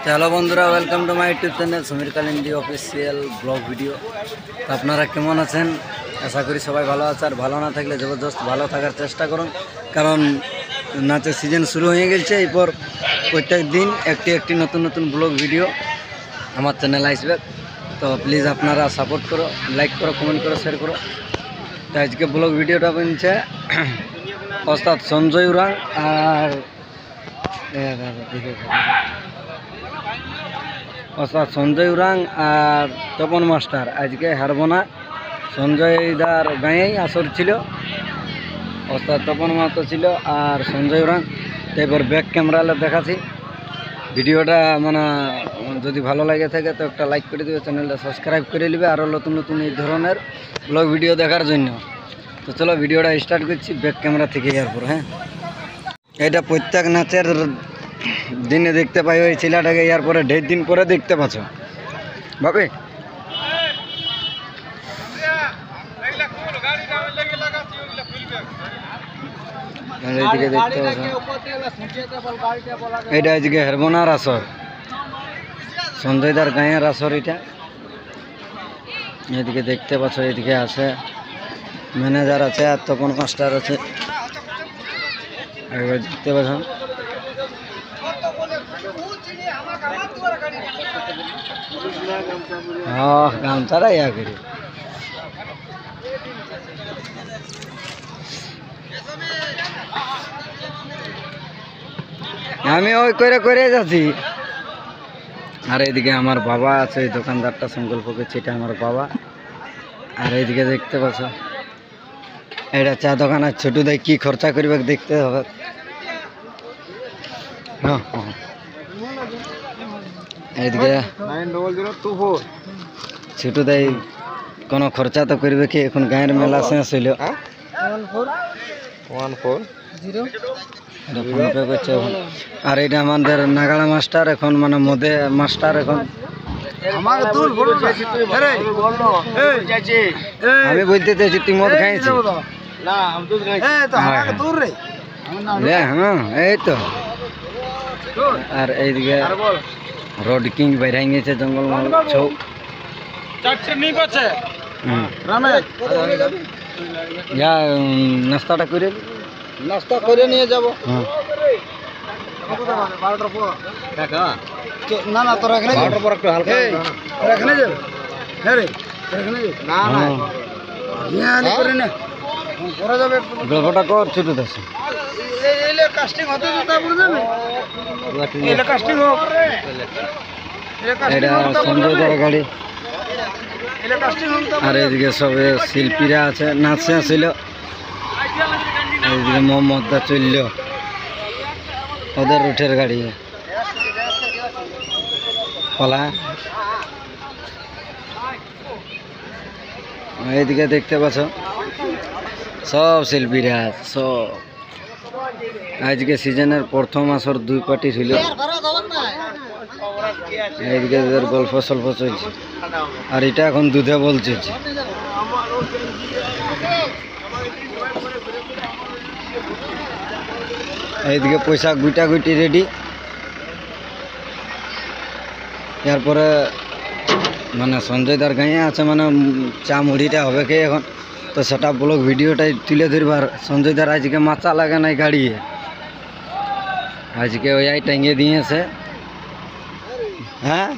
Hello বন্ধুরা, welcome to my YouTube channel Samir Kalindi official blog video. তো আপনারা কেমন আছেন? আশা করি সবাই ভালো আছে। আর ভালো না থাকলে জবরদস্ত ভালো থাকার চেষ্টা করুন, কারণ নাচের সিজন শুরু হয়ে গেছে। এরপর প্রত্যেক দিন একটি নতুন নতুন ব্লগ ভিডিও আমার চ্যানেল আসবে। তো প্লিজ আপনারা সাপোর্ট করো, লাইক করো, কমেন্ট করো, শেয়ার করো। তো আজকে ব্লগ ভিডিওটা বলছে ওস্তাদ সঞ্জয় উরাং আর ওস্তাদ সঞ্জয় উরাং আর তপন মাস্টার আজকে হারবো না। সঞ্জয় দার গাঁয়েই আসর ছিল, ওস্তাদ তপন মাহাতো ছিল আর সঞ্জয় উরাং। তারপর ব্যাক ক্যামেরা দেখাচ্ছি ভিডিওটা, মানে যদি ভালো লাগে থাকে তো একটা লাইক করে দেবে, চ্যানেলটা সাবস্ক্রাইব করে নেবে আরও নতুন নতুন এই ধরনের ব্লগ ভিডিও দেখার জন্য। তো চলো ভিডিওটা স্টার্ট করছি ব্যাক ক্যামেরা থেকে। এরপর হ্যাঁ, এটা প্রত্যেক নাচের দিনে দেখতে পাই ওই ছেলেটাকে, এরপরে 1.5 দিন পরে দেখতে পাচ্ছ ভাবে। এইদিকে দেখতে পাচ্ছ, এটা আজকে হেরবনার আসর, সঞ্জয়দার গাঁয়ের আসর এটা। এদিকে দেখতে পাচ্ছ, এদিকে আছে ম্যানেজার আছে আর তপন মাস্টার আছে। এবার দেখতে পাচ্ছ গামছাটা ইয়া করি। আমি ওই করে যাচ্ছি। আর এইদিকে আমার বাবা আছে, এই দোকানদারটা সংকল্প করছে, এটা আমার বাবা। আর এইদিকে দেখতে পাচ্ছ এটা চা দোকান। আর ছোটু দাই কি খরচা করবে দেখতে হবে। হ্যাঁ হ্যাঁ, এইদিকে ছোটু দাই কোনো খরচা তো করবে কি, এখন গাঁয়ের মেলা শেষ হইল। ফোনপে করছে। আর এটা আমাদের নাগাড়া মাস্টার, এখন মানে মধ্যে মাস্টার এখন। আমি বলতে চাইছি তুই মদ খাইছি। হ্যাঁ এই তো। আর এইদিকে রোড কিং বেড়াই গেছে জঙ্গল মাল ছৌ। নাস্তাটা করে নিয়ে যাবো। না না, তোর এখানে এখানে যাবে। হ্যাঁ রে, গল্পটা কর ছোট আছে। এটা সঞ্জয়দার গাড়ি। আর এদিকে সব শিল্পীরা আছে, নাচে ছিল। এইদিকে মোহাম্মদদা চলল, ওদের উঠের গাড়ি পলা। এইদিকে দেখতে পাচ্ছ সব শিল্পীরা সব। আজকে সিজনের প্রথম আসর 2 পার্টি ছিল। এইদিকে ওদের গল্প সল্প চলছে। আর এটা এখন দুধে বলছে। এইদিকে পয়সা গুটি রেডি। এরপরে মানে সঞ্জয়দার গাঁয়ে আছে, মানে চা মুড়িটা হবে কি এখন, তো সেটা ব্লগ ভিডিওটাই তুলে ধরবার। সঞ্জয়দার আজকে মাথা লাগে নাই গাড়ি, আজকে ওই টাঙিয়ে দিয়েছে। হ্যাঁ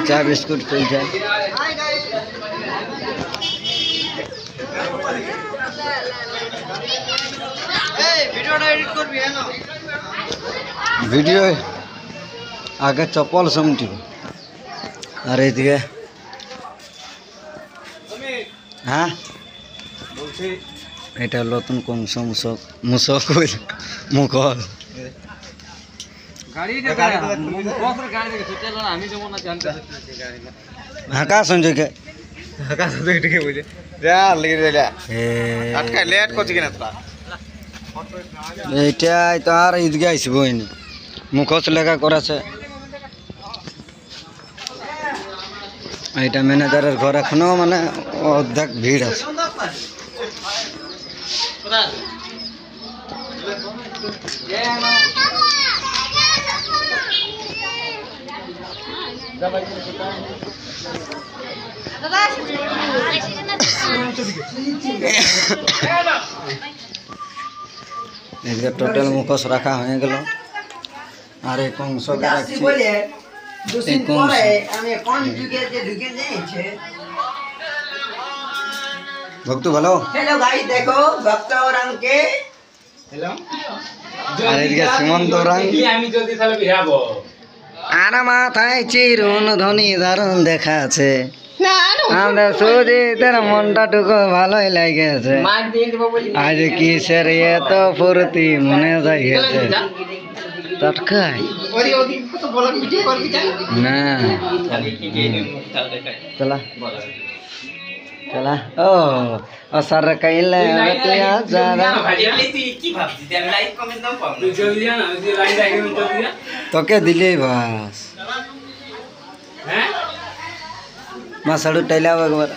চা বিস্কুট চলছে। ভিডিও আগে চপল সমটি আর এইদিকে হ্যাঁ এটা নতুন কোন মুসক মুসক মুখল হাঁকা সঞ্জয়কে এইটাই তো আর ঈদকে আসব মুখোশ লেখা করেছে এইটা ম্যানেজারের ঘর এখনো মানে অর্ধেক ভিড় আছে এদিকে টোটাল মুখোশ রাখা হয়ে গেল আর এই কংসকে রাখছি এই কংস ভক্তু ভালো हेलो भाई देखो भक्त और अंके हेलो আর এদিকে সীমন্ত রাং আমি যদি তাহলে বিহাবো আর মাথায় চিরুন ধনী দারুণ দেখাচ্ছে না আমাদের সুজিতের মনটা টুকু ভালোই লাগেছে मार দিয়ে দেব বলি আজ কিসের এত ফুর্তি মনে যাইছে তটকাই ওরি ওরি কত বড় ভিডিও করবি যা না চলা চলা ও সর কইলে বেটিয়া যারা ভাইলে তুই কি ভাবছিস আমি লাইক কমেন্ট দাও পাবো তুই জলদি যা না তুই লাইন রাখি আমি জলদি যা তোকে দিলেই বাস হ্যাঁ মা সাড়ু টাইলা একবার